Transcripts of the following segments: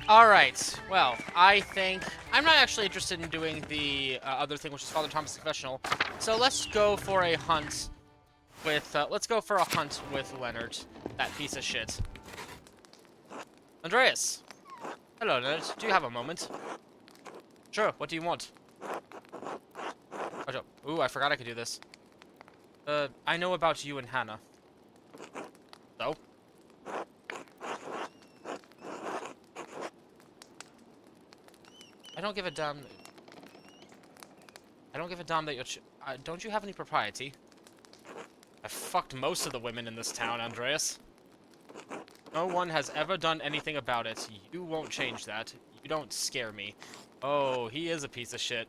Alright, well, I think... I'm not actually interested in doing the other thing, which is Father Thomas' Confessional. So let's go for a hunt with... let's go for a hunt with Leonard, that piece of shit. Andreas! Hello, Leonard. Do you have a moment? Sure, what do you want? Ooh, I forgot I could do this. I know about you and Hannah. So? I don't give a damn... I don't give a damn that you're don't you have any propriety? I fucked most of the women in this town, Andreas. No one has ever done anything about it. You won't change that. You don't scare me. Oh, he is a piece of shit.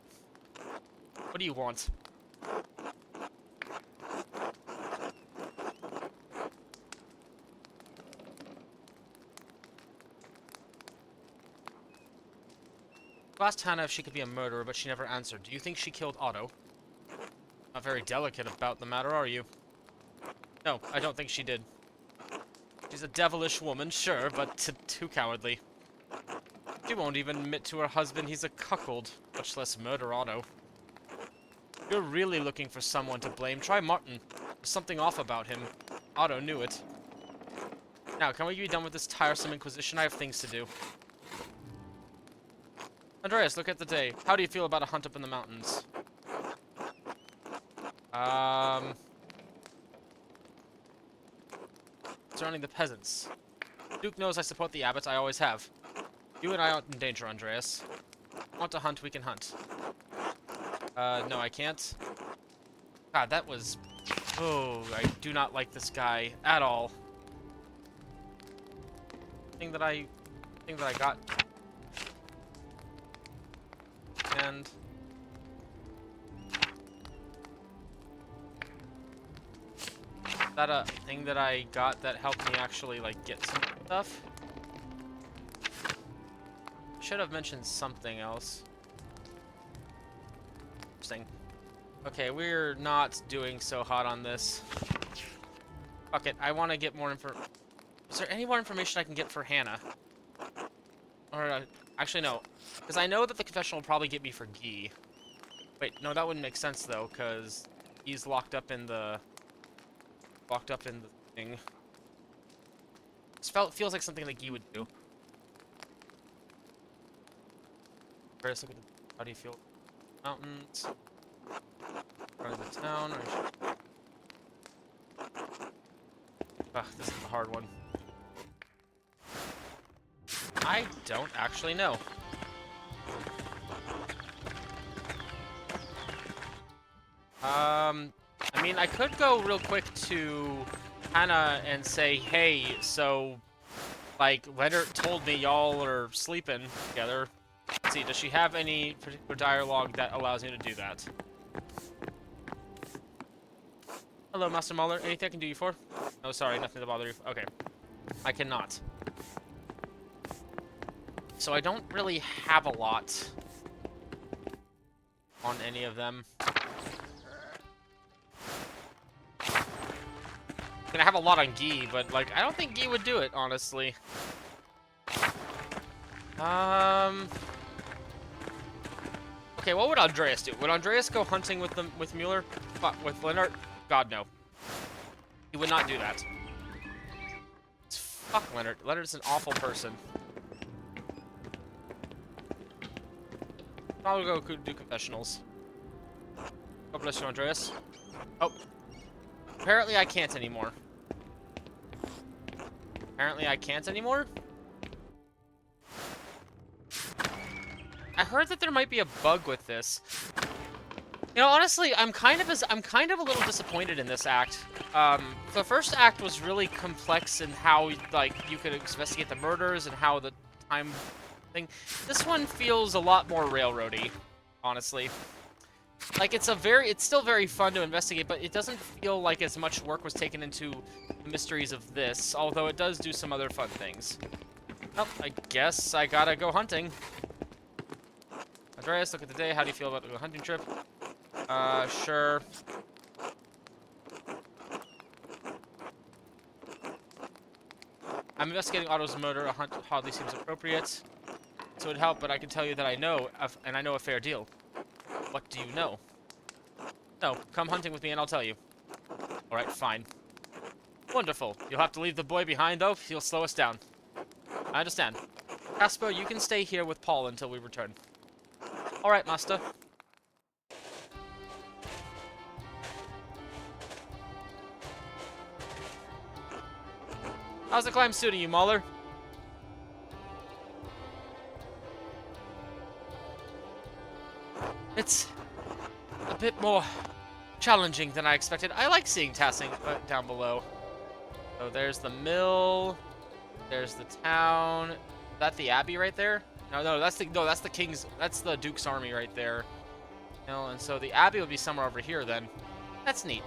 What do you want? I asked Hannah if she could be a murderer, but she never answered. Do you think she killed Otto? Not very delicate about the matter, are you? No, I don't think she did. She's a devilish woman, sure, but too cowardly. She won't even admit to her husband he's a cuckold, much less murder Otto. If you're really looking for someone to blame, try Martin. There's something off about him. Otto knew it. Now, can we be done with this tiresome inquisition? I have things to do. Andreas, look at the day. How do you feel about a hunt up in the mountains? Surrounding the peasants. Duke knows I support the abbot, I always have. You and I aren't in danger, Andreas. Want to hunt, we can hunt. No, I can't. God, that was... Oh, I do not like this guy at all. Thing that I got. And... that a thing that I got that helped me actually, like, get some stuff? Should have mentioned something else. Interesting. Okay, we're not doing so hot on this. Fuck it, I want to get more info. Is there any more information I can get for Hannah? Or, actually, no. Because I know that the confession will probably get me for Guy. Wait, no, that wouldn't make sense, though, because he's locked up in the thing. This feels like something that Guy would do. First, look at the, how do you feel? Mountains. Part of the town. This is a hard one. I don't actually know. I mean, I could go real quick to Hannah and say, hey, so, like, Leonard told me y'all are sleeping together. Let's see, does she have any particular dialogue that allows me to do that? Hello, Master Maler. Anything I can do you for? Oh, sorry, nothing to bother you. Okay. I cannot. So I don't really have a lot on any of them. I'm gonna have a lot on Guy, but, like, I don't think Guy would do it, honestly. Okay, what would Andreas do? Would Andreas go hunting with them, with Mueller? With Leonard? God, no. He would not do that. Fuck Leonard. Leonard's an awful person. I'll go do confessionals. God bless you, Andreas. Oh. Apparently I can't anymore. Apparently I can't anymore? I heard that there might be a bug with this. You know, honestly, I'm kind of a little disappointed in this act. The first act was really complex in how, like, you could investigate the murders and how the time thing. This one feels a lot more railroady, honestly. Like, it's still very fun to investigate, but it doesn't feel like as much work was taken into the mysteries of this, although it does do some other fun things. Well, I guess I gotta go hunting. Andreas, look at the day. How do you feel about the hunting trip? Sure. I'm I'm investigating Otto's murder. A hunt hardly seems appropriate. So it'd help, but I can tell you that I know a fair deal. What do you know? No, come hunting with me and I'll tell you. Alright, fine. Wonderful. You'll have to leave the boy behind, though. He'll slow us down. I understand. Casper, you can stay here with Paul until we return. Alright, master. How's the climb suiting you, Maler? It's a bit more challenging than I expected. I like seeing Tassing down below. So there's the mill. There's the town. Is that the abbey right there? No, that's the king's. That's the duke's army right there. You know, and so the abbey would be somewhere over here then. That's neat.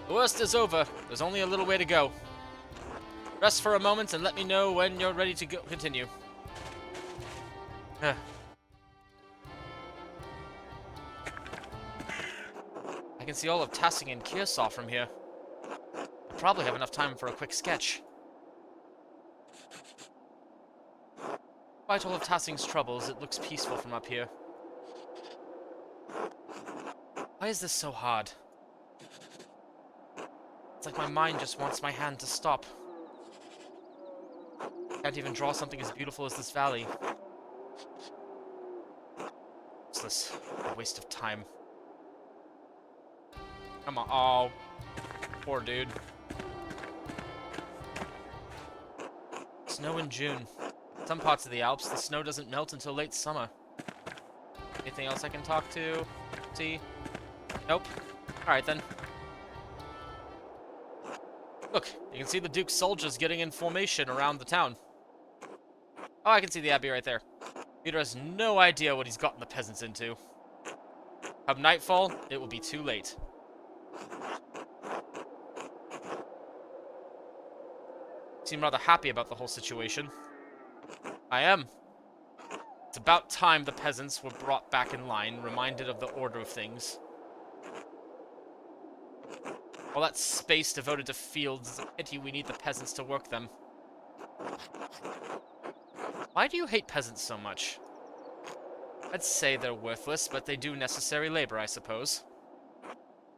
The worst is over. There's only a little way to go. Rest for a moment and let me know when you're ready to continue. I can see all of Tassing and Kiersau from here. I'll probably have enough time for a quick sketch. Despite all of Tassing's troubles, it looks peaceful from up here. Why is this so hard? It's like my mind just wants my hand to stop. Can't even draw something as beautiful as this valley. What's this? A waste of time. Come on. Oh. Poor dude. Snow in June. In some parts of the Alps, the snow doesn't melt until late summer. Anything else I can talk to? See? Nope. Alright then. Look, you can see the Duke's soldiers getting in formation around the town. Oh, I can see the abbey right there. Peter has no idea what he's gotten the peasants into. Come nightfall, it will be too late. You seem rather happy about the whole situation. I am. It's about time the peasants were brought back in line, reminded of the order of things. All that space devoted to fields is a pity. We need the peasants to work them. Why do you hate peasants so much? I'd say they're worthless, but they do necessary labor, I suppose.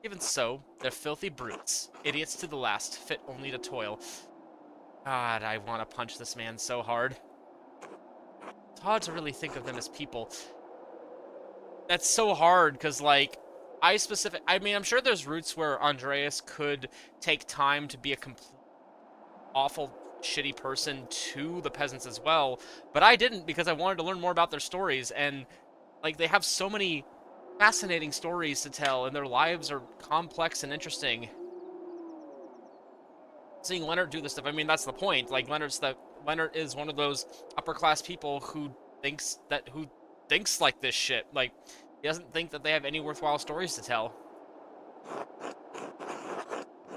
Even so, they're filthy brutes. Idiots to the last, fit only to toil. God, I want to punch this man so hard. It's hard to really think of them as people. That's so hard, because, like, I mean, I'm sure there's roots where Andreas could take time to be a complete awful, shitty person to the peasants as well, but I didn't because I wanted to learn more about their stories, and, like, they have so many fascinating stories to tell, and their lives are complex and interesting. Seeing Leonard do this stuff, I mean, that's the point. Like, Leonard is one of those upper-class people who thinks like this shit. Like, he doesn't think that they have any worthwhile stories to tell.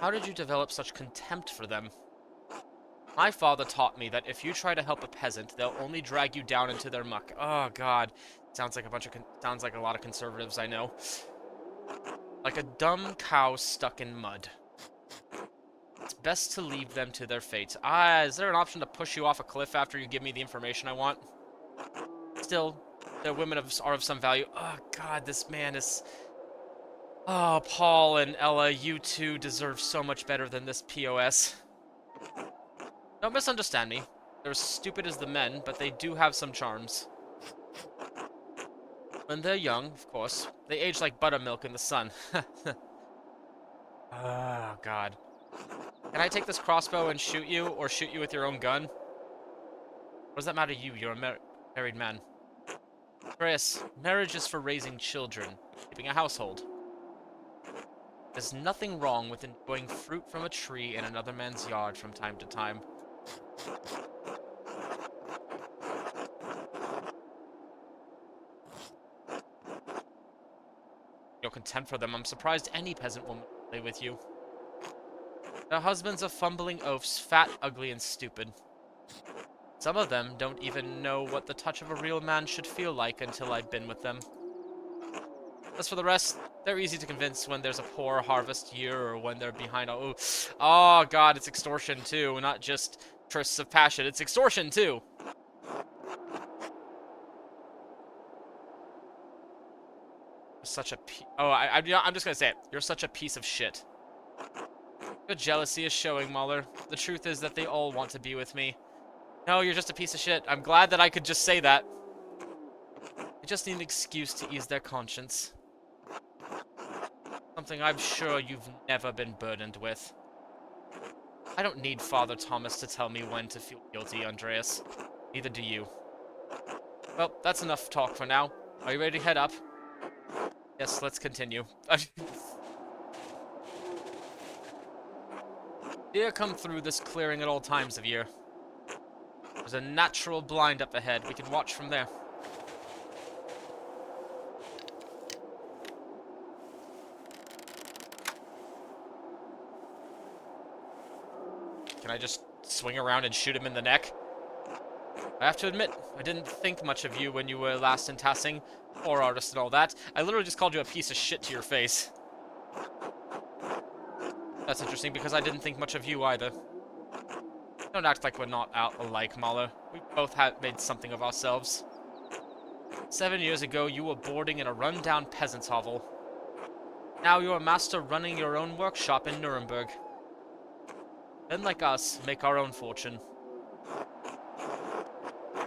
How did you develop such contempt for them? My father taught me that if you try to help a peasant, they'll only drag you down into their muck. Oh, God. Sounds like a lot of conservatives I know. Like a dumb cow stuck in mud. It's best to leave them to their fate. Is there an option to push you off a cliff after you give me the information I want? Still, their women are of some value. Oh, God, this man is... Oh, Paul and Ella, you two deserve so much better than this POS. Don't misunderstand me. They're as stupid as the men, but they do have some charms. When they're young, of course, they age like buttermilk in the sun. Oh, God. Can I take this crossbow and shoot you, or shoot you with your own gun? What does that matter to you? You're a married man. Andreas, marriage is for raising children, keeping a household. There's nothing wrong with enjoying fruit from a tree in another man's yard from time to time. Your contempt for them, I'm surprised any peasant woman will play with you. Their husbands are fumbling oafs, fat, ugly, and stupid. Some of them don't even know what the touch of a real man should feel like until I've been with them. As for the rest, they're easy to convince when there's a poor harvest year or when they're behind. Oh god, it's extortion too, not just trysts of passion. It's extortion too. Such a I'm just gonna say it. You're such a piece of shit. Your jealousy is showing, Mahler. The truth is that they all want to be with me. No, you're just a piece of shit. I'm glad that I could just say that. I just need an excuse to ease their conscience. Something I'm sure you've never been burdened with. I don't need Father Thomas to tell me when to feel guilty, Andreas. Neither do you. Well, that's enough talk for now. Are you ready to head up? Yes, let's continue. Deer come through this clearing at all times of year. There's a natural blind up ahead. We can watch from there. Can I just swing around and shoot him in the neck? I have to admit, I didn't think much of you when you were last in Tassing, or artist and all that. I literally just called you a piece of shit to your face. That's interesting, because I didn't think much of you either. Don't act like we're not out alike, Mahler. We both had made something of ourselves. 7 years ago, you were boarding in a run-down peasant's hovel. Now you're a master running your own workshop in Nuremberg. Men like us make our own fortune.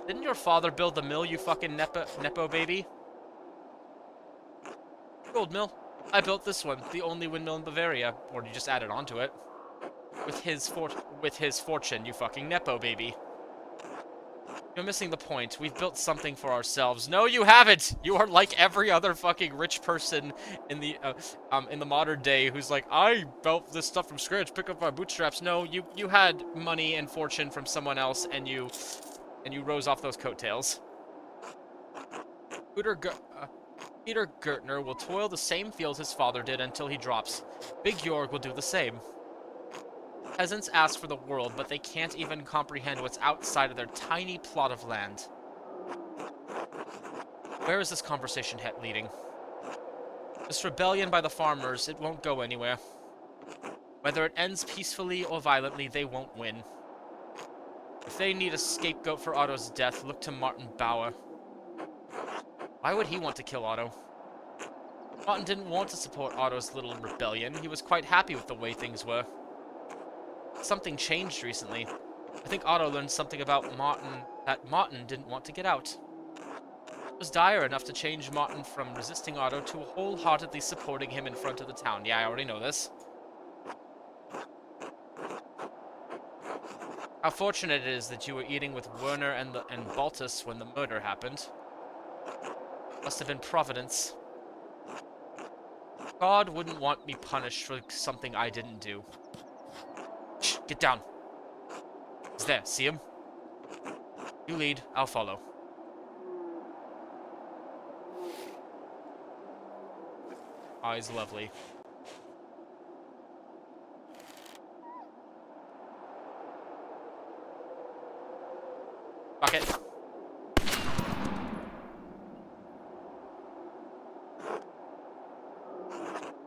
Didn't your father build the mill, you fucking nepo baby? Gold mill. I built this one, the only windmill in Bavaria. Or you just added onto it. With his fortune, you fucking nepo baby. You're missing the point. We've built something for ourselves. No, you haven't! You are like every other fucking rich person in the modern day who's like, I built this stuff from scratch, pick up my bootstraps. No, you had money and fortune from someone else, and you rose off those coattails. Peter Gertner will toil the same fields his father did until he drops. Big Jorg will do the same. Peasants ask for the world, but they can't even comprehend what's outside of their tiny plot of land. Where is this conversation leading? This rebellion by the farmers, it won't go anywhere. Whether it ends peacefully or violently, they won't win. If they need a scapegoat for Otto's death, look to Martin Bauer. Why would he want to kill Otto? Martin didn't want to support Otto's little rebellion. He was quite happy with the way things were. Something changed recently. I think Otto learned something about Martin that Martin didn't want to get out. It was dire enough to change Martin from resisting Otto to wholeheartedly supporting him in front of the town. Yeah, I already know this. How fortunate it is that you were eating with Werner and Baltus when the murder happened. Must have been Providence. God wouldn't want me punished for something I didn't do. Shh, get down. He's there, see him? You lead, I'll follow. Oh, he's lovely. Bucket.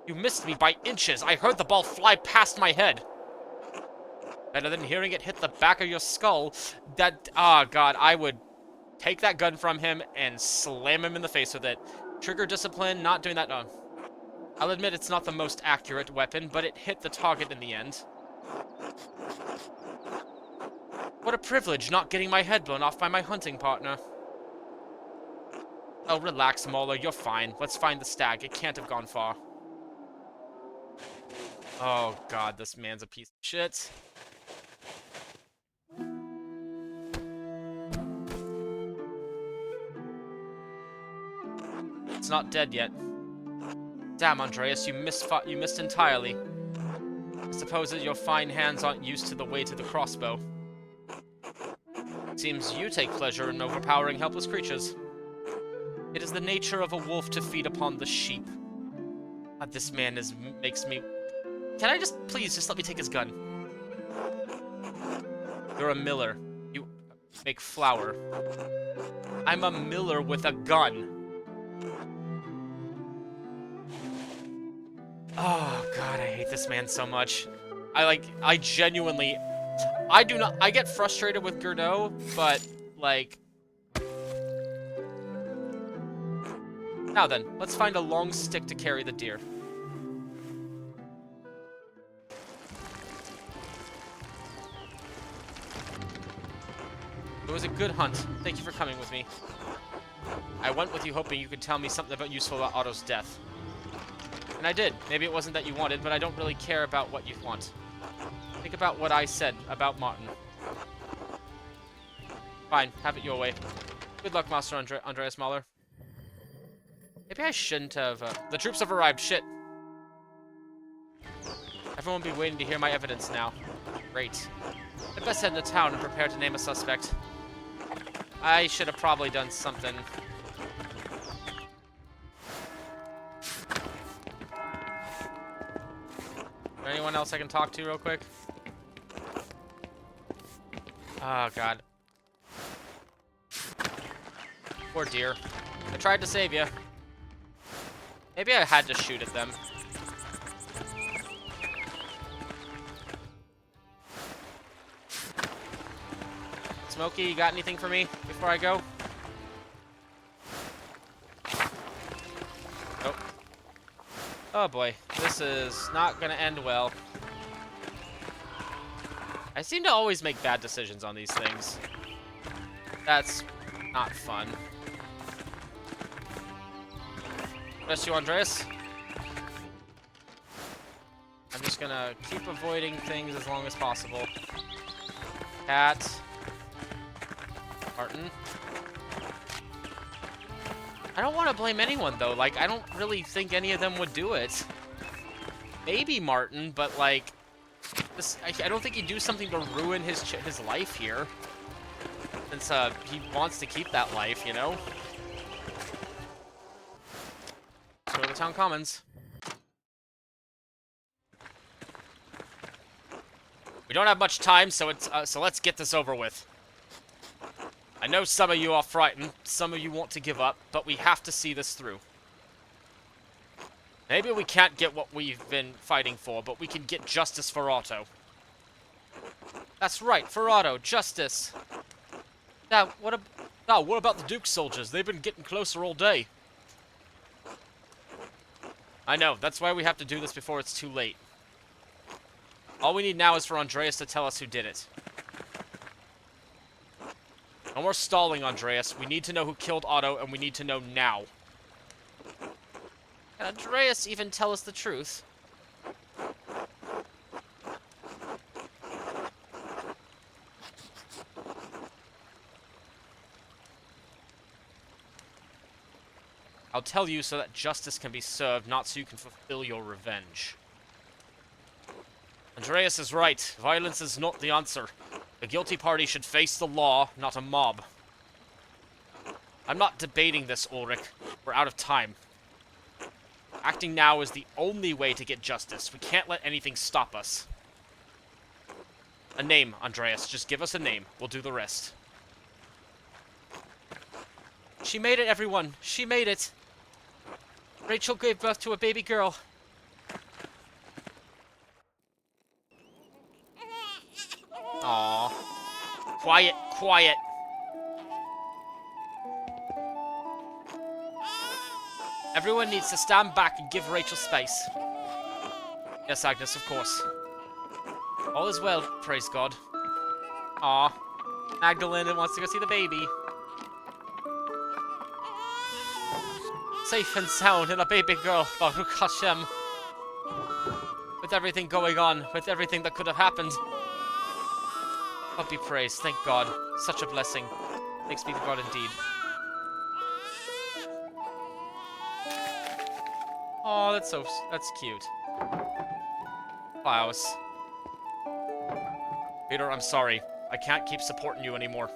You missed me by inches. I heard the ball fly past my head. Better than hearing it hit the back of your skull. Oh god, I would take that gun from him and slam him in the face with it. Trigger discipline, not doing that. No. I'll admit it's not the most accurate weapon, but it hit the target in the end. What a privilege, not getting my head blown off by my hunting partner. Oh, relax, Mahler, you're fine. Let's find the stag. It can't have gone far. Oh god, this man's a piece of shit. It's not dead yet. Damn, Andreas, you missed entirely. I suppose that your fine hands aren't used to the weight of the crossbow. Seems you take pleasure in overpowering helpless creatures. It is the nature of a wolf to feed upon the sheep. God, this man makes me... Can I please just let me take his gun? You're a miller. You make flour. I'm a miller with a gun. Oh, God, I hate this man so much. I genuinely... I get frustrated with Gernot, but, like... Now then, let's find a long stick to carry the deer. It was a good hunt. Thank you for coming with me. I went with you hoping you could tell me something useful about Otto's death. And I did. Maybe it wasn't that you wanted, but I don't really care about what you want. Think about what I said about Martin. Fine, have it your way. Good luck, Master Andreas Maler. Maybe I shouldn't have... The troops have arrived. Shit. Everyone will be waiting to hear my evidence now. Great. I'd best head into town and prepare to name a suspect. I should have probably done something. Is there anyone else I can talk to real quick? Oh, God. Poor deer. I tried to save you. Maybe I had to shoot at them. Smokey, you got anything for me before I go? Nope. Oh boy, this is not gonna end well. I seem to always make bad decisions on these things. That's not fun. Bless you, Andreas. I'm just gonna keep avoiding things as long as possible. Cat. Martin. I don't want to blame anyone, though. Like, I don't really think any of them would do it. Maybe Martin, but, like... this, I don't think he'd do something to ruin his life here. Since, he wants to keep that life, you know? Let's go to the town commons. We don't have much time, so let's get this over with. I know some of you are frightened, some of you want to give up, but we have to see this through. Maybe we can't get what we've been fighting for, but we can get justice for Otto. That's right, for Otto, justice. Now, what about the Duke's soldiers? They've been getting closer all day. I know, that's why we have to do this before it's too late. All we need now is for Andreas to tell us who did it. No more stalling, Andreas. We need to know who killed Otto, and we need to know now. Can Andreas even tell us the truth? I'll tell you so that justice can be served, not so you can fulfill your revenge. Andreas is right. Violence is not the answer. The guilty party should face the law, not a mob. I'm not debating this, Ulrich. We're out of time. Acting now is the only way to get justice. We can't let anything stop us. A name, Andreas. Just give us a name. We'll do the rest. She made it, everyone. She made it. Rachel gave birth to a baby girl. Aww. Quiet, quiet. Everyone needs to stand back and give Rachel space. Yes, Agnes, of course. All is well, praise God. Aww. Magdalene wants to go see the baby. Safe and sound and a baby girl, Baruch Hashem. With everything going on, with everything that could have happened. God be praised, thank God. Such a blessing. Thanks be to God indeed. Oh, that's cute. Klaus. Peter, I'm sorry. I can't keep supporting you anymore.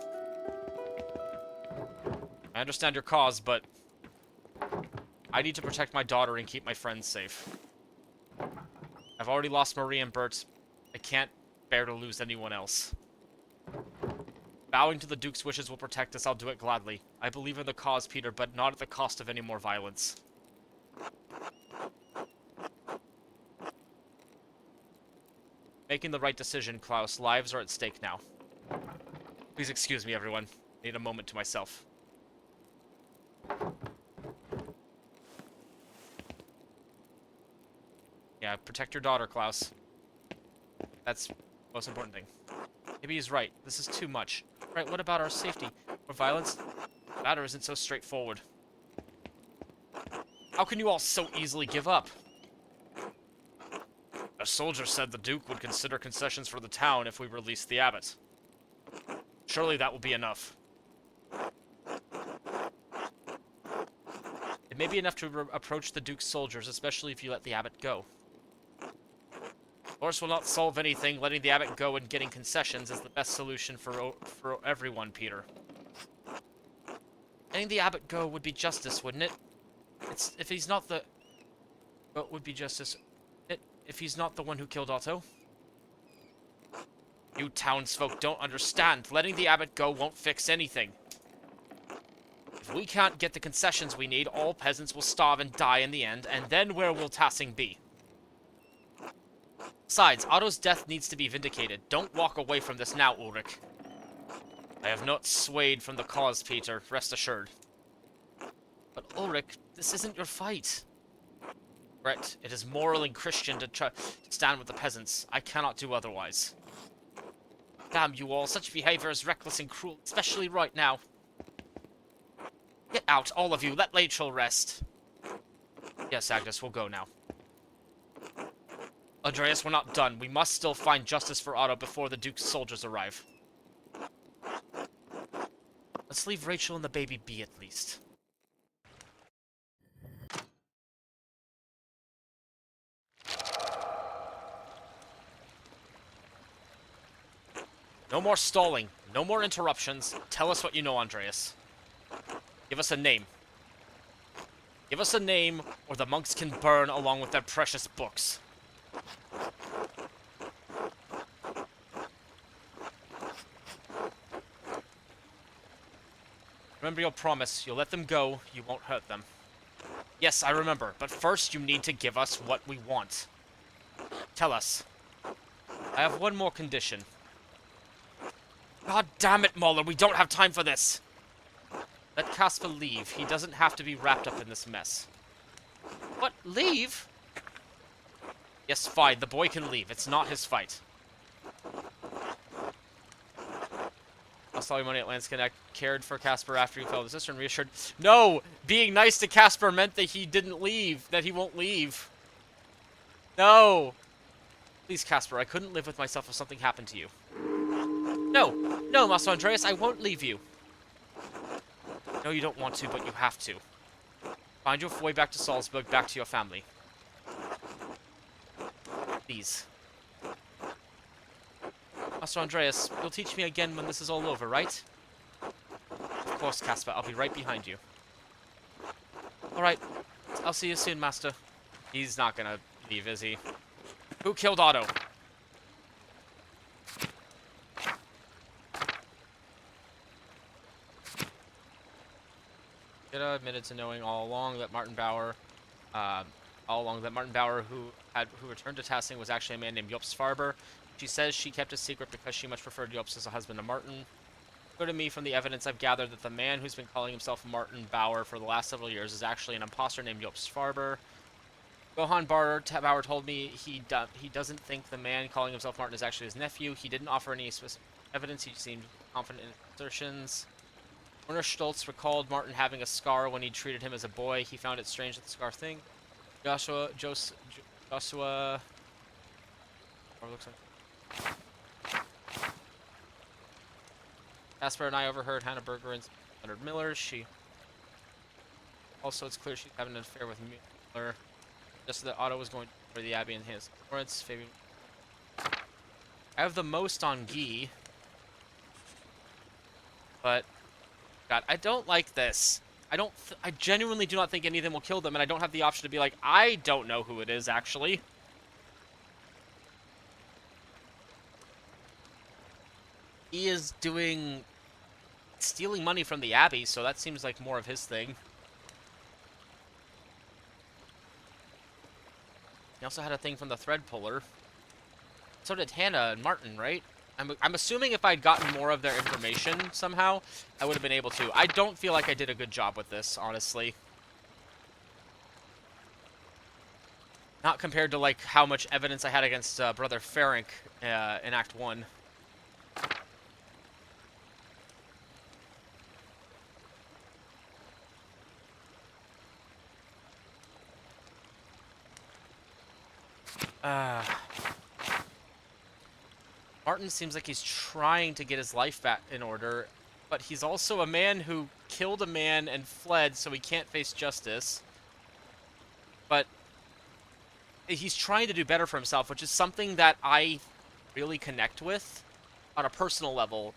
I understand your cause, but I need to protect my daughter and keep my friends safe. I've already lost Marie and Bert. I can't bear to lose anyone else. Bowing to the Duke's wishes will protect us. I'll do it gladly. I believe in the cause, Peter, but not at the cost of any more violence. Making the right decision, Klaus. Lives are at stake now. Please excuse me, everyone. I need a moment to myself. Yeah, protect your daughter, Klaus. That's the most important thing. Maybe he's right. This is too much. Right, what about our safety? Or violence? The matter isn't so straightforward. How can you all so easily give up? A soldier said the Duke would consider concessions for the town if we released the abbot. Surely that will be enough. It may be enough to approach the Duke's soldiers, especially if you let the abbot go. Force will not solve anything. Letting the abbot go and getting concessions is the best solution for everyone, Peter. Letting the abbot go would be justice, wouldn't it? If he's not the... What would be justice? If he's not the one who killed Otto? You townsfolk don't understand. Letting the abbot go won't fix anything. If we can't get the concessions we need, all peasants will starve and die in the end, and then where will Tassing be? Besides, Otto's death needs to be vindicated. Don't walk away from this now, Ulrich. I have not swayed from the cause, Peter, rest assured. But Ulrich, this isn't your fight. Brett, it is moral and Christian to stand with the peasants. I cannot do otherwise. Damn you all, such behavior is reckless and cruel, especially right now. Get out, all of you, let Rachel rest. Yes, Agnes, we'll go now. Andreas, we're not done. We must still find justice for Otto before the Duke's soldiers arrive. Let's leave Rachel and the baby be at least. No more stalling. No more interruptions. Tell us what you know, Andreas. Give us a name. Give us a name, or the monks can burn along with their precious books. Remember your promise. You'll let them go. You won't hurt them. Yes, I remember. But first, you need to give us what we want. Tell us. I have one more condition. God damn it, Maler. We don't have time for this. Let Casper leave. He doesn't have to be wrapped up in this mess. What? Leave? Yes, fine. The boy can leave. It's not his fight. Lost all your money at Landsconnect. Cared for Casper after he fell with his sister and reassured... No! Being nice to Casper meant that he didn't leave. That he won't leave. No! Please, Casper, I couldn't live with myself if something happened to you. No! No, Master Andreas, I won't leave you. No, you don't want to, but you have to. Find your way back to Salzburg, back to your family. Please. Master Andreas, you'll teach me again when this is all over, right? Of course, Casper. I'll be right behind you. Alright. I'll see you soon, Master. He's not gonna leave, is he? Who killed Otto? Ida admitted to knowing all along that Martin Bauer, who returned to Tassing was actually a man named Jobst Farber. She says she kept a secret because she much preferred Jobst as a husband to Martin. Clear to me from the evidence I've gathered that the man who's been calling himself Martin Bauer for the last several years is actually an imposter named Jobst Farber. Johann Bauer told me he doesn't think the man calling himself Martin is actually his nephew. He didn't offer any specific evidence. He seemed confident in his assertions. Werner Stoltz recalled Martin having a scar when he treated him as a boy. He found it strange that the scar thing. Joshua... Or looks like... Casper and I overheard Hannah Berger and Leonard Miller. Also, it's clear she's having an affair with Miller. Just so that Otto was going for the Abbey and his Lawrence. I have the most on Guy. But... God, I don't like this. I genuinely do not think any of them will kill them, and I don't have the option to be like, I don't know who it is, actually. He is stealing money from the Abbey, so that seems like more of his thing. He also had a thing from the thread puller. So did Hannah and Martin, right? I'm assuming if I'd gotten more of their information somehow, I would have been able to. I don't feel like I did a good job with this, honestly. Not compared to, like, how much evidence I had against Brother Ferenc in Act 1. Uh, Martin seems like he's trying to get his life back in order, but he's also a man who killed a man and fled, so he can't face justice. But he's trying to do better for himself, which is something that I really connect with on a personal level.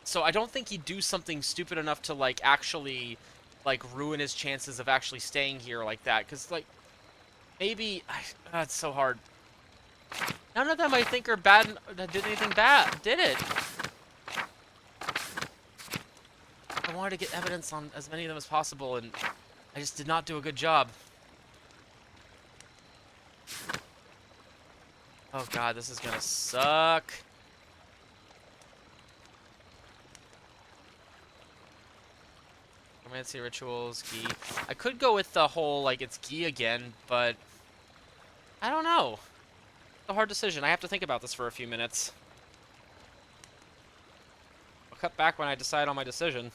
So I don't think he'd do something stupid enough to, like, actually, like, ruin his chances of actually staying here like that. Because, like, maybe... it's so hard. None of them I think are bad, that did anything bad, did it? I wanted to get evidence on as many of them as possible, and I just did not do a good job. Oh god, this is gonna suck. Romancy rituals, Gi. I could go with the whole, like, it's Gi again, but... I don't know. It's a hard decision. I have to think about this for a few minutes. I'll cut back when I decide on my decision.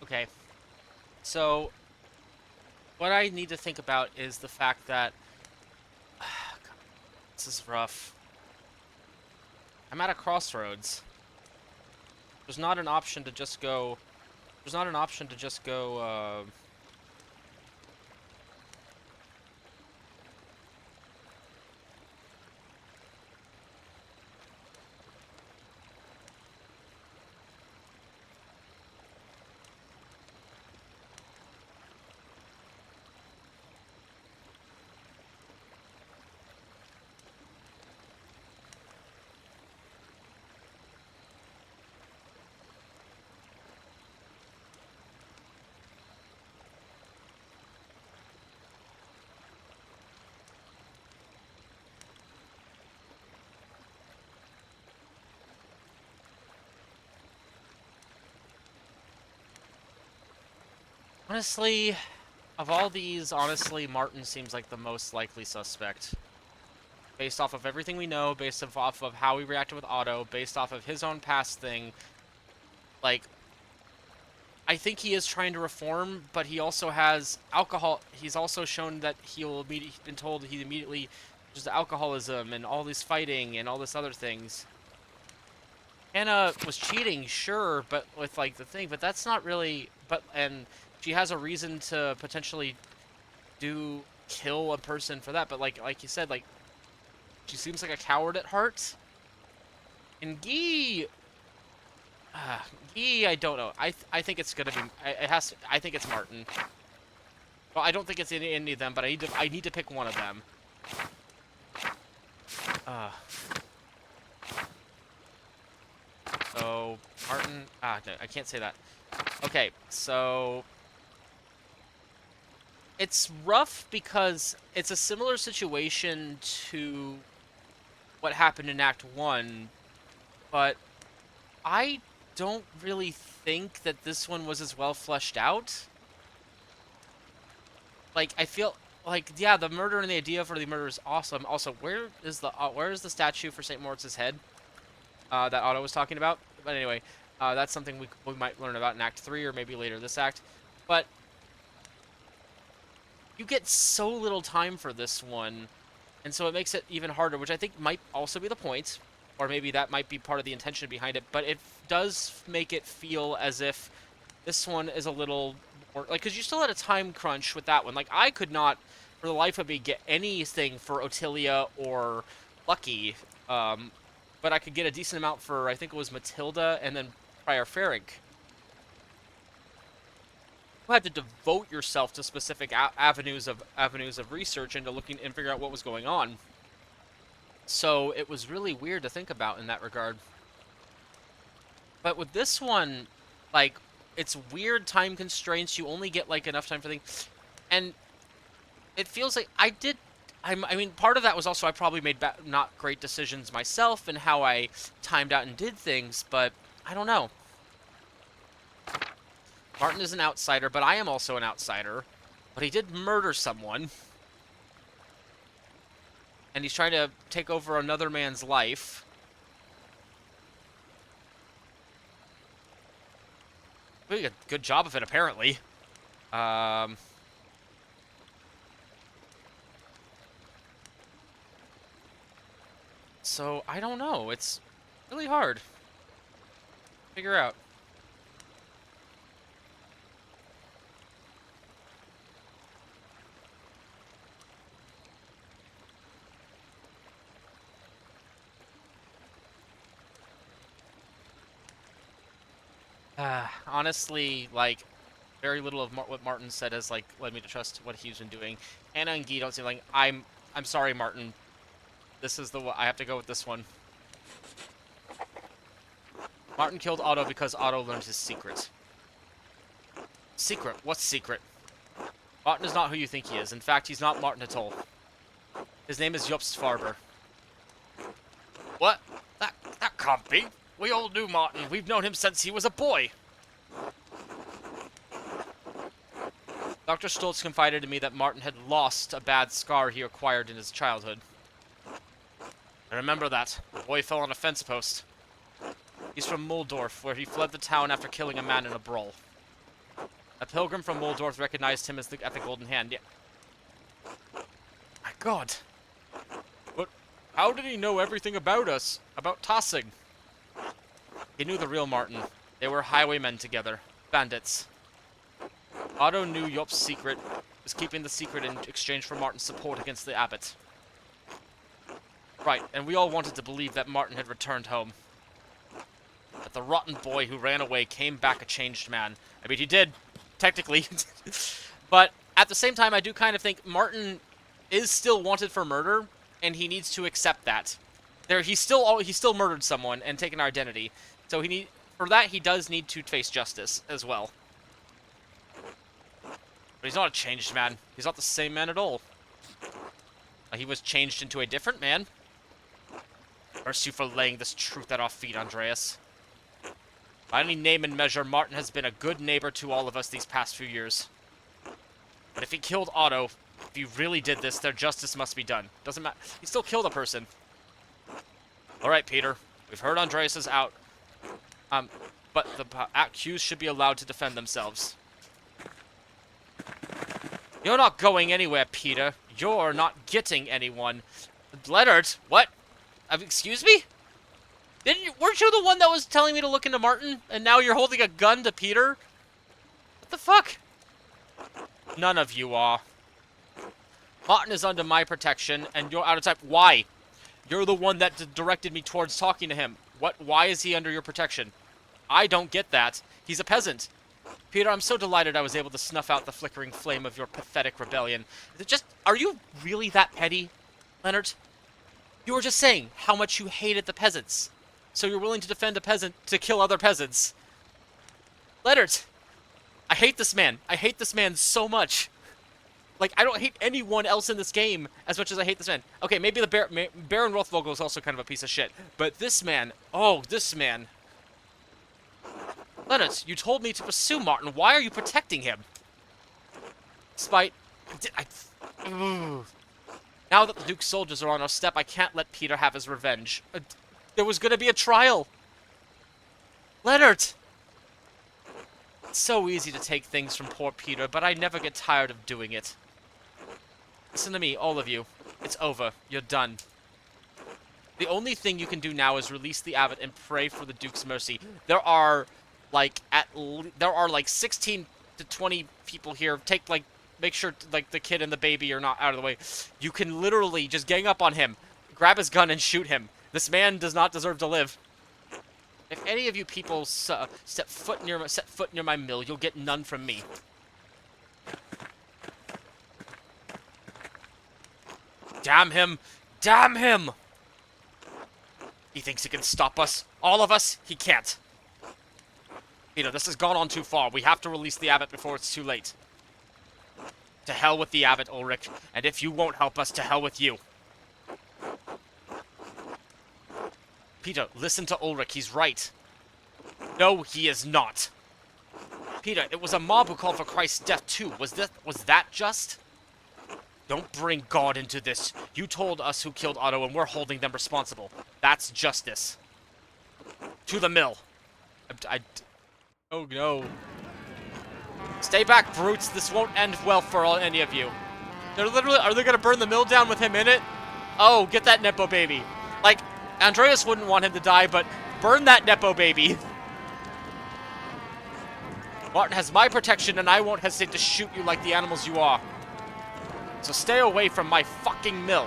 Okay. So, what I need to think about is the fact that... this is rough. I'm at a crossroads. There's not an option to just go... There's not an option to just go, honestly, of all these, honestly, Martin seems like the most likely suspect. Based off of everything we know, based off of how he reacted with Otto, based off of his own past thing. Like, I think he is trying to reform, but he also has alcohol. He's also shown that he's been told he immediately just alcoholism and all this fighting and all this other things. Hannah was cheating, sure, but with, like, the thing, but that's not really, and she has a reason to potentially kill a person for that, but like you said, like, she seems like a coward at heart. And Guy, I don't know. I think it's gonna be. It has to. I think it's Martin. Well, I don't think it's any of them, but I need to pick one of them. So Martin. No, I can't say that. Okay, so it's rough because it's a similar situation to what happened in Act 1, but I don't really think that this one was as well fleshed out. Like, I feel like, yeah, the murder and the idea for the murder is awesome. Also, where is the statue for St. Moritz's head that Otto was talking about? But anyway, that's something we might learn about in Act 3 or maybe later this act. But you get so little time for this one, and so it makes it even harder, which I think might also be the point, or maybe that might be part of the intention behind it, but it does make it feel as if this one is a little more, like, because you still had a time crunch with that one. Like, I could not, for the life of me, get anything for Ottilia or Lucky, but I could get a decent amount for, I think it was Matilda and then Prior Ferric. You had to devote yourself to specific avenues of research into looking and figure out what was going on. So it was really weird to think about in that regard. But with this one, like, it's weird time constraints. You only get like enough time for things, and it feels like I mean, part of that was also I probably made not great decisions myself and how I timed out and did things, but I don't know. Martin is an outsider, but I am also an outsider. But he did murder someone. And he's trying to take over another man's life. Doing a good job of it, apparently. So, I don't know. It's really hard to figure out. Honestly, like, very little of what Martin said has, like, led me to trust what he's been doing. Anna and Guy don't seem like... I'm sorry, Martin. This is the one. I have to go with this one. Martin killed Otto because Otto learned his secret. Secret? What secret? Martin is not who you think he is. In fact, he's not Martin at all. His name is Jobst Farber. What? That can't be. We all knew Martin. We've known him since he was a boy. Dr. Stoltz confided to me that Martin had lost a bad scar he acquired in his childhood. I remember that. The boy fell on a fence post. He's from Muldorf, where he fled the town after killing a man in a brawl. A pilgrim from Muldorf recognized him at the Golden Hand. Yeah. My God. But how did he know everything about us? About Tassing? He knew the real Martin. They were highwaymen together. Bandits. Otto knew Jobst's secret, was keeping the secret in exchange for Martin's support against the abbot. Right, and we all wanted to believe that Martin had returned home. That the rotten boy who ran away came back a changed man. I mean, he did, technically. But at the same time, I do kind of think Martin is still wanted for murder, and he needs to accept that. He still murdered someone and taken our identity. So for that, he does need to face justice as well. But he's not a changed man. He's not the same man at all. He was changed into a different man. Curse you for laying this truth at our feet, Andreas. By any name and measure, Martin has been a good neighbor to all of us these past few years. But if he killed Otto, if he really did this, their justice must be done. Doesn't matter. He still killed a person. Alright, Peter. We've heard Andreas is out. But the accused should be allowed to defend themselves. You're not going anywhere, Peter. You're not getting anyone. Leonard? What? Excuse me? Weren't you the one that was telling me to look into Martin? And now you're holding a gun to Peter? What the fuck? None of you are. Martin is under my protection, and you're out of time. Why? You're the one that directed me towards talking to him. Why is he under your protection? I don't get that. He's a peasant. Peter, I'm so delighted I was able to snuff out the flickering flame of your pathetic rebellion. Are you really that petty, Leonard? You were just saying how much you hated the peasants. So you're willing to defend a peasant to kill other peasants. Leonard! I hate this man. I hate this man so much. Like, I don't hate anyone else in this game as much as I hate this man. Okay, maybe the Baron Rothvogel is also kind of a piece of shit. But this man, oh, this man. Leonard, you told me to pursue Martin. Why are you protecting him? Despite... Now that the Duke's soldiers are on our step, I can't let Peter have his revenge. There was gonna be a trial. Leonard! It's so easy to take things from poor Peter, but I never get tired of doing it. Listen to me, all of you. It's over. You're done. The only thing you can do now is release the abbot and pray for the Duke's mercy. There are, like, 16 to 20 people here. Make sure, like, the kid and the baby are not out of the way. You can literally just gang up on him, grab his gun, and shoot him. This man does not deserve to live. If any of you people set foot near my mill, you'll get none from me. Damn him! Damn him! He thinks he can stop us. All of us? He can't. Peter, this has gone on too far. We have to release the abbot before it's too late. To hell with the abbot, Ulrich. And if you won't help us, to hell with you. Peter, listen to Ulrich. He's right. No, he is not. Peter, it was a mob who called for Christ's death too. Was that just? Don't bring God into this. You told us who killed Otto, and we're holding them responsible. That's justice. To the mill. Oh no. Stay back, brutes. This won't end well for any of you. Are they gonna burn the mill down with him in it? Oh, get that Nepo baby. Like, Andreas wouldn't want him to die, but burn that Nepo baby. Martin has my protection, and I won't hesitate to shoot you like the animals you are. So stay away from my fucking mill.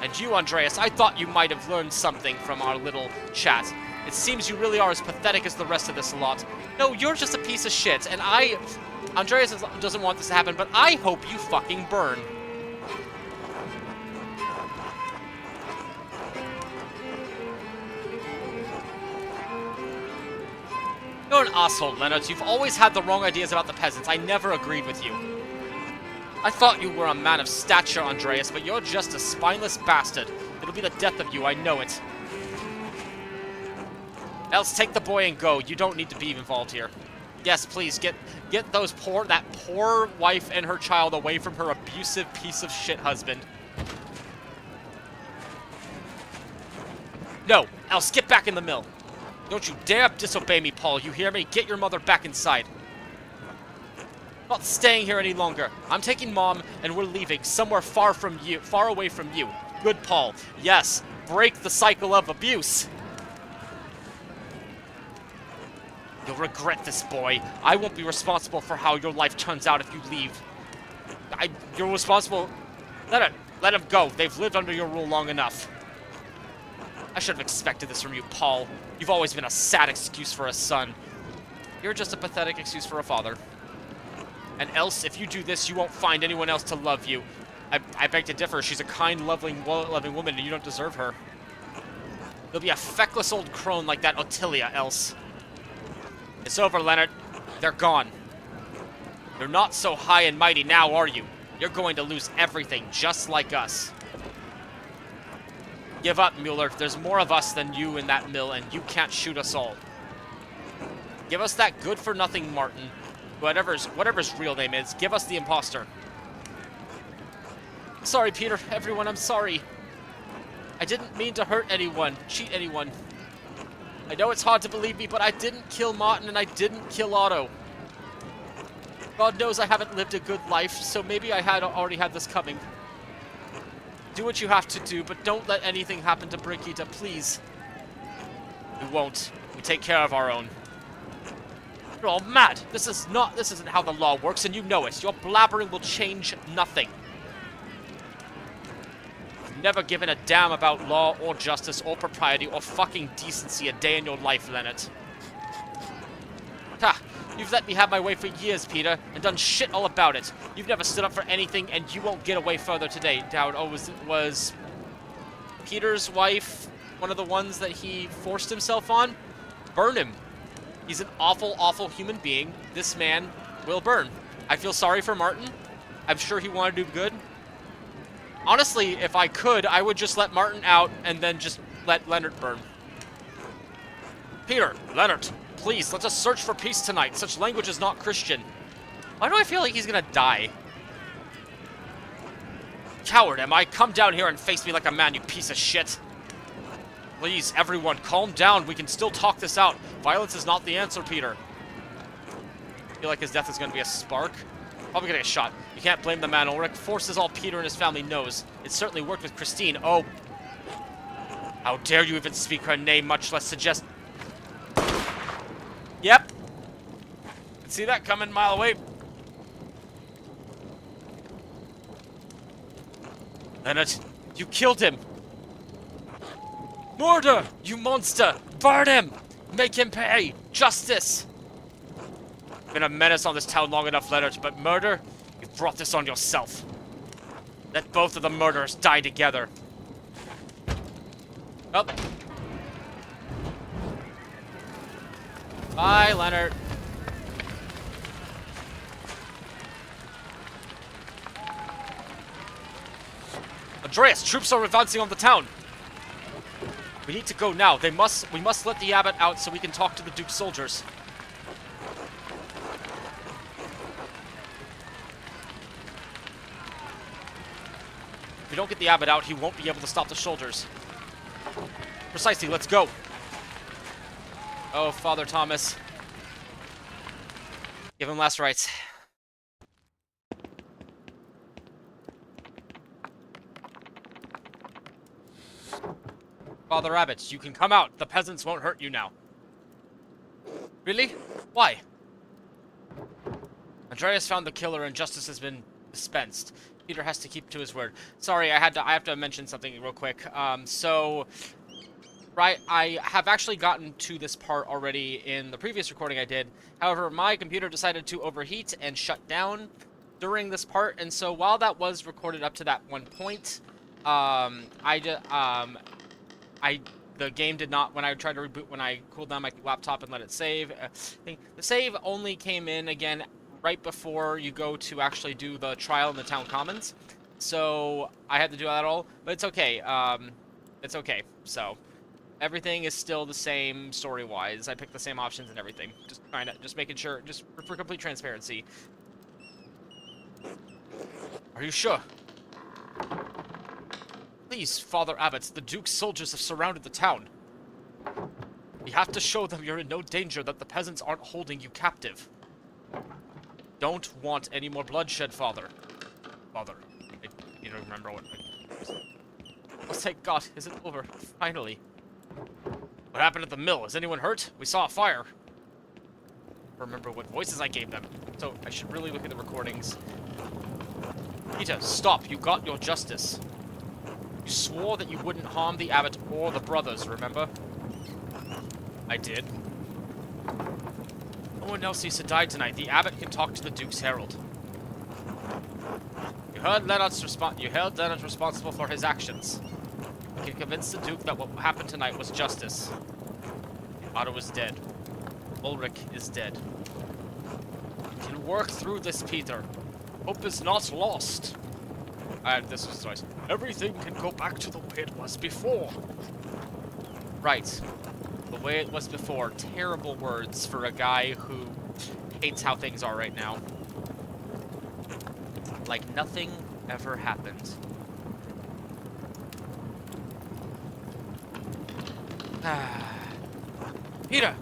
And you, Andreas, I thought you might have learned something from our little chat. It seems you really are as pathetic as the rest of this lot. No, you're just a piece of shit, and Andreas doesn't want this to happen, but I hope you fucking burn. You're an asshole, Leonard. You've always had the wrong ideas about the peasants. I never agreed with you. I thought you were a man of stature, Andreas, but you're just a spineless bastard. It'll be the death of you, I know it. Else take the boy and go. You don't need to be involved here. Yes, please, get that poor wife and her child away from her abusive piece of shit husband. No, else get back in the mill. Don't you dare disobey me, Paul. You hear me? Get your mother back inside. I'm not staying here any longer. I'm taking Mom, and we're leaving somewhere far away from you. Good, Paul. Yes, break the cycle of abuse. You'll regret this, boy. I won't be responsible for how your life turns out if you leave. You're responsible. Let them go. They've lived under your rule long enough. I should have expected this from you, Paul. You've always been a sad excuse for a son. You're just a pathetic excuse for a father. And else, if you do this, you won't find anyone else to love you. I beg to differ. She's a kind, loving woman, and you don't deserve her. You'll be a feckless old crone like that Ottilia, else. It's over, Leonard. They're gone. You're not so high and mighty now, are you? You're going to lose everything, just like us. Give up, Mueller. There's more of us than you in that mill, and you can't shoot us all. Give us that good-for-nothing Martin. Whatever his real name is, give us the imposter. Sorry, Peter. Everyone, I'm sorry. I didn't mean to hurt anyone, cheat anyone. I know it's hard to believe me, but I didn't kill Martin and I didn't kill Otto. God knows I haven't lived a good life, so maybe I had already had this coming. Do what you have to do, but don't let anything happen to Brigitte, please. We won't. We take care of our own. You're all mad. This isn't how the law works, and you know it. Your blabbering will change nothing. You've never given a damn about law or justice or propriety or fucking decency a day in your life, Leonard. Ha! You've let me have my way for years, Peter, and done shit all about it. You've never stood up for anything, and you won't get away further today. Doubt. Oh, was Peter's wife one of the ones that he forced himself on? Burn him. He's an awful, awful human being. This man will burn. I feel sorry for Martin. I'm sure he wanted to do good. Honestly, if I could, I would just let Martin out and then just let Leonard burn. Peter, Leonard, please, let us search for peace tonight. Such language is not Christian. Why do I feel like he's gonna die? Coward, am I? Come down here and face me like a man, you piece of shit. Please, everyone, calm down. We can still talk this out. Violence is not the answer, Peter. I feel like his death is gonna be a spark. Probably gonna get shot. You can't blame the man. Ulrich forces all Peter and his family knows. It certainly worked with Christine. Oh. How dare you even speak her name, much less suggest... Yep. Can see that coming a mile away. Leonard, you killed him. Murder, you monster. Burn him. Make him pay. Justice. Been a menace on this town long enough, Leonard, but murder? You've brought this on yourself. Let both of the murderers die together. Oh. Bye, Leonard. Andreas, troops are advancing on the town. We need to go now. We must let the abbot out so we can talk to the Duke's soldiers. If we don't get the abbot out, he won't be able to stop the soldiers. Precisely, let's go. Oh, Father Thomas. Give him last rites. Father Abbot, you can come out. The peasants won't hurt you now. Really? Why? Andreas found the killer and justice has been dispensed. Peter has to keep to his word. Sorry, I have to mention something real quick. Right, I have actually gotten to this part already in the previous recording I did. However, my computer decided to overheat and shut down during this part, and so while that was recorded up to that one point, the game did not, when I tried to reboot, when I cooled down my laptop and let it save, the save only came in again right before you go to actually do the trial in the town commons. So I had to do that all, but it's okay. It's okay. So everything is still the same story-wise. I picked the same options and everything. Just making sure, just for complete transparency. Are you sure? Please, Father Abbot, the Duke's soldiers have surrounded the town. We have to show them you're in no danger, that the peasants aren't holding you captive. Don't want any more bloodshed, Father. Father, I don't remember what... Oh, thank God, is it over? Finally. What happened at the mill? Is anyone hurt? We saw a fire. Remember what voices I gave them. So, I should really look at the recordings. Peter, stop. You got your justice. You swore that you wouldn't harm the abbot or the brothers, remember? I did. No one else needs to die tonight. The abbot can talk to the Duke's herald. You heard Leonard's responsible for his actions. You can convince the Duke that what happened tonight was justice. Otto is dead. Ulrich is dead. You can work through this, Peter. Hope is not lost. This was twice. Everything can go back to the way it was before. Right. The way it was before. Terrible words for a guy who hates how things are right now. Like nothing ever happened. Peter!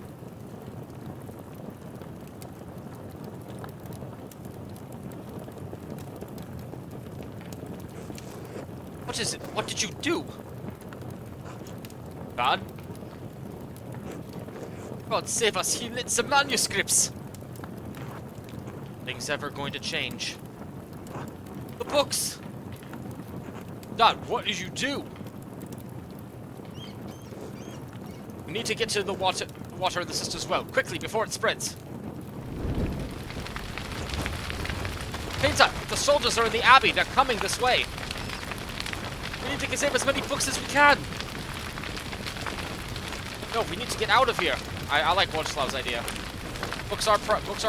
What is it? What did you do? God? God save us, he lit the manuscripts! Nothing's ever going to change. The books! Dad, what did you do? We need to get to the water in the sister's well, quickly, before it spreads. Peter, the soldiers are in the abbey. They're coming this way. We need to save as many books as we can. No, we need to get out of here. I like Wojslaw's idea. Books are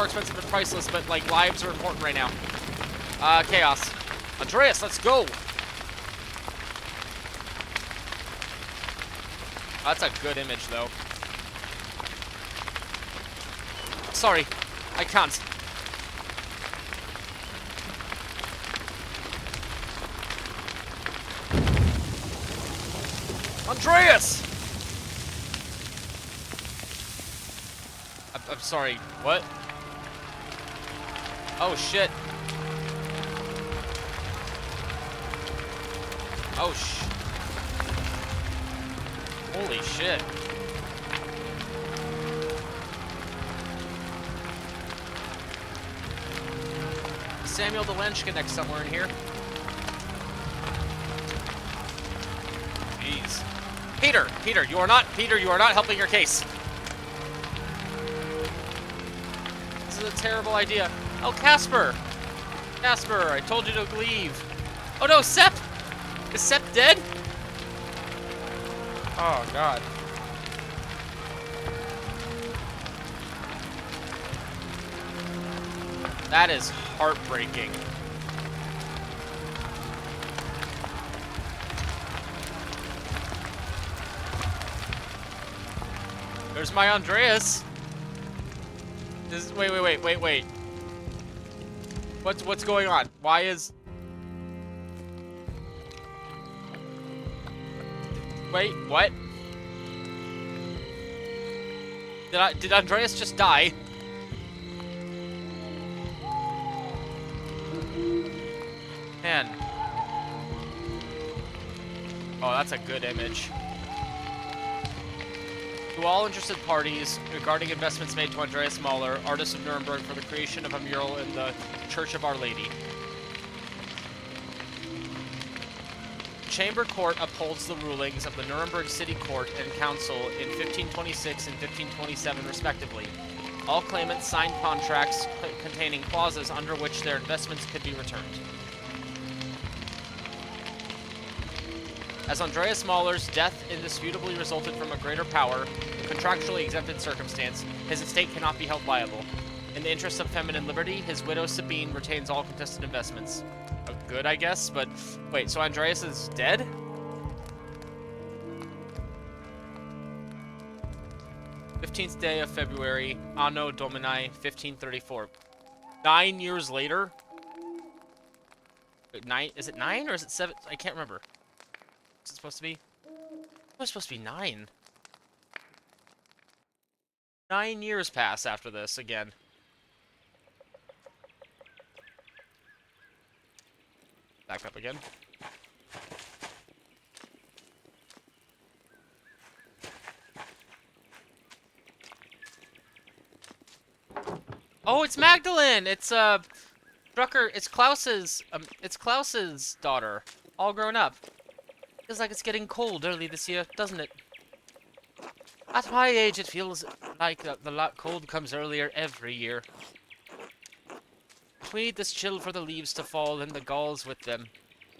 expensive and priceless, but like lives are important right now. Chaos. Andreas, let's go. That's a good image, though. Sorry, I can't. Andreas! I'm sorry, what? Oh, shit. Oh, holy shit. Samuel the Lenschkeneck somewhere in here. Jeez. Peter, you are not helping your case. This is a terrible idea. Oh, Casper, I told you to leave. Oh no, Sepp! Is Sepp dead? Oh god. That is heartbreaking. There's my Andreas. Wait. What's going on? Why is... Wait, what? Did Andreas just die? Man. Oh, that's a good image. To all interested parties regarding investments made to Andreas Maler, artist of Nuremberg, for the creation of a mural in the Church of Our Lady. The Chamber Court upholds the rulings of the Nuremberg City Court and Council in 1526 and 1527 respectively. All claimants signed contracts containing clauses under which their investments could be returned. As Andreas Maler's death indisputably resulted from a greater power, a contractually exempted circumstance, his estate cannot be held liable. In the interest of feminine liberty, his widow Sabine retains all contested investments. Good, I guess, but wait, so Andreas is dead? "15th day of February, Anno Domini, 1534. 9 years later? Wait, is it 9 or is it 7? I can't remember. What's it supposed to be? It's supposed to be 9. 9 years pass after this again. Back up again. Oh, it's Magdalene! It's Drucker, it's Klaus's daughter. All grown up. Feels like it's getting cold early this year, doesn't it? At my age, it feels like the cold comes earlier every year. We need this chill for the leaves to fall and the galls with them.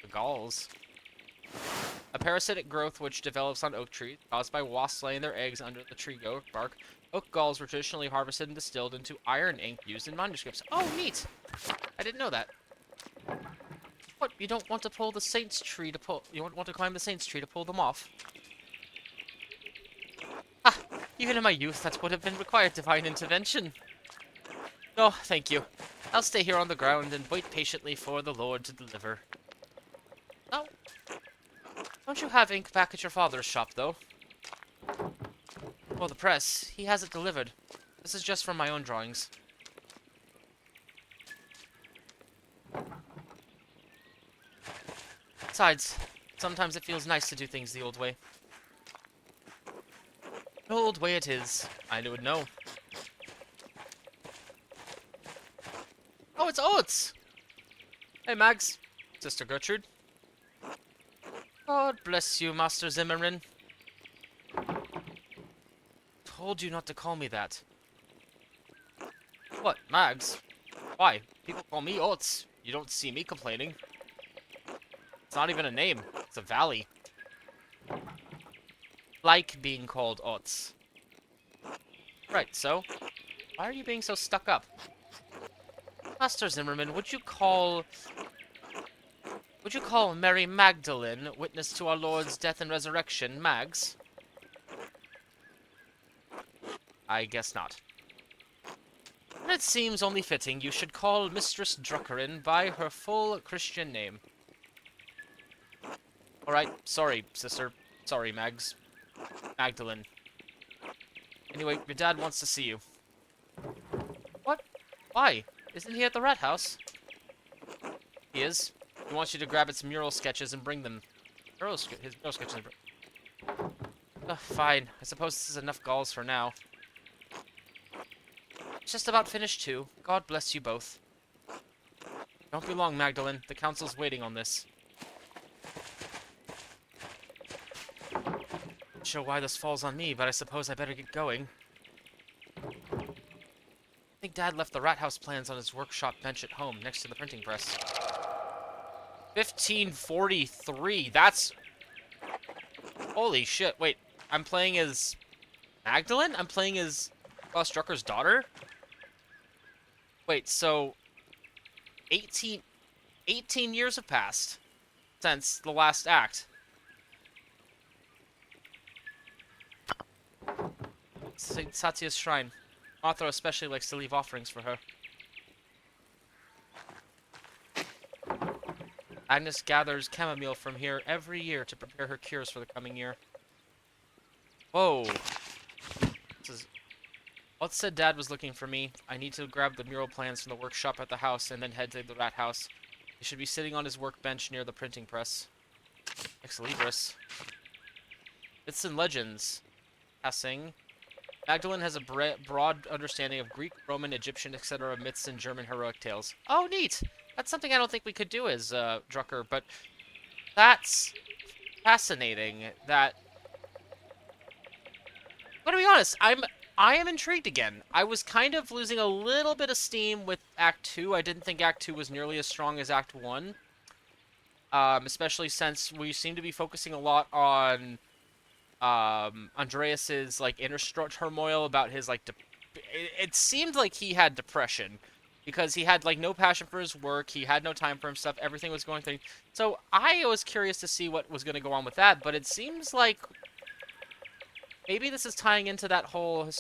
The galls? A parasitic growth which develops on oak trees, caused by wasps laying their eggs under the tree bark. Oak galls were traditionally harvested and distilled into iron ink used in manuscripts. Oh, neat! I didn't know that. What? You don't want to pull the saint's tree to pull... You don't want to climb the saint's tree to pull them off? Ah! Even in my youth, that would have been required divine intervention. No, thank you. I'll stay here on the ground and wait patiently for the Lord to deliver. Oh. Don't you have ink back at your father's shop, though? Well, the press. He has it delivered. This is just from my own drawings. Besides, sometimes it feels nice to do things the old way. The old way it is. I would know. Oh, it's Oates! Hey, Mags. Sister Gertrude. God bless you, Master Zimmerman. Told you not to call me that. What, Mags? Why? People call me Oates. You don't see me complaining. It's not even a name. It's a valley. Like being called Oates. Right, so? Why are you being so stuck up? Master Zimmerman, would you call Mary Magdalene, witness to our Lord's death and resurrection, Mags? I guess not. And it seems only fitting you should call Mistress Druckerin by her full Christian name. Alright, sorry, sister. Sorry, Mags. Magdalene. Anyway, your dad wants to see you. What? Why? Isn't he at the rat house? He is. He wants you to grab its mural sketches and bring them. His mural sketches and bring... fine. I suppose this is enough galls for now. It's just about finished too. God bless you both. Don't be long, Magdalene. The council's waiting on this. Not sure why this falls on me, but I suppose I better get going. I think Dad left the rat house plans on his workshop bench at home, next to the printing press. 1543. That's... Holy shit. Wait, I'm playing as Magdalene? I'm playing as Klaus Drucker's daughter? Wait, so 18 years have passed since the last act. St. Satya's shrine. Arthur especially likes to leave offerings for her. Agnes gathers chamomile from here every year to prepare her cures for the coming year. Whoa. This is... What said Dad was looking for me? I need to grab the mural plans from the workshop at the house and then head to the rat house. He should be sitting on his workbench near the printing press. Ex Libris. Myths and legends. Tassing. Magdalene has a broad understanding of Greek, Roman, Egyptian, etc. myths and German heroic tales. Oh, neat! That's something I don't think we could do as Drucker, but that's fascinating. That... I'm gonna be honest, I am intrigued again. I was kind of losing a little bit of steam with Act 2. I didn't think Act 2 was nearly as strong as Act 1. Especially since we seem to be focusing a lot on Andreas's like inner turmoil about his like it seemed like he had depression because he had like no passion for his work, he had no time for himself, everything was going through. So I was curious to see what was going to go on with that, but it seems like maybe this is tying into that whole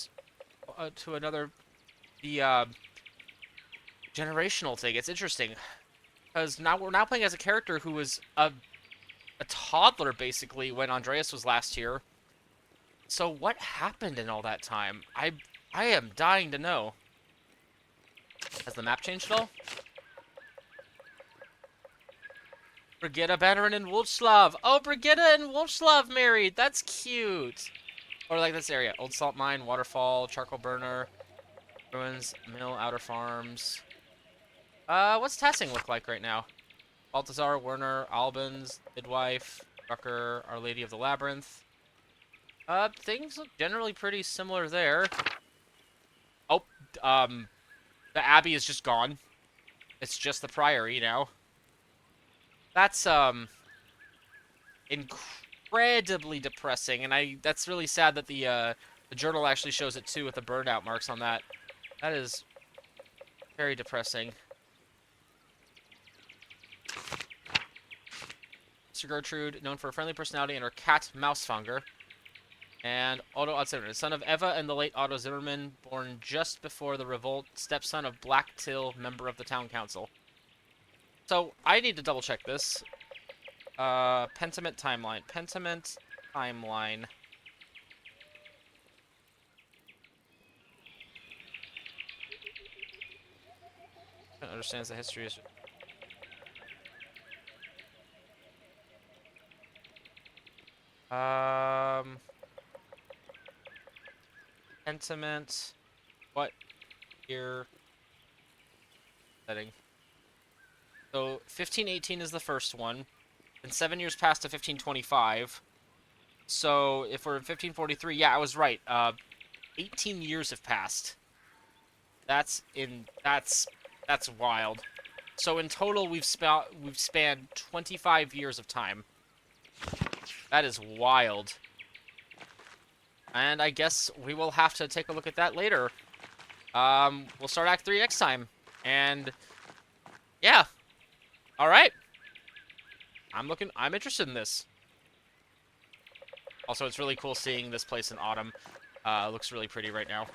to another generational thing. It's interesting because now we're playing as a character who was a toddler basically when Andreas was last here. So what happened in all that time? I am dying to know. Has the map changed at all? Brigitta, Bannerin, and Wolfslav. Oh, Brigitta and Wolfslav married. That's cute. Or like this area. Old Salt Mine, Waterfall, Charcoal Burner, Ruins, Mill, Outer Farms. What's Tassing look like right now? Balthazar, Werner, Albans, Midwife, Rucker, Our Lady of the Labyrinth. Things look generally pretty similar there. Oh, the Abbey is just gone. It's just the Priory now. That's, incredibly depressing, and that's really sad that the journal actually shows it too with the burnout marks on that. That is very depressing. Mr. Gertrude, known for a friendly personality and her cat, Mousefonger. And Otto Zimmerman, son of Eva and the late Otto Zimmerman, born just before the revolt, stepson of Black Till, member of the town council. So, I need to double check this. Pentiment timeline. Pentiment timeline. Understands the history is... Pentiment. What year setting. So 1518 is the first one, and 7 years passed to 1525. So if we're in 1543, yeah, I was right. 18 years have passed. That's wild. So in total, we've spanned 25 years of time. That is wild. And I guess we will have to take a look at that later. We'll start Act 3 next time. And yeah. All right. I'm interested in this. Also, it's really cool seeing this place in autumn. Looks really pretty right now.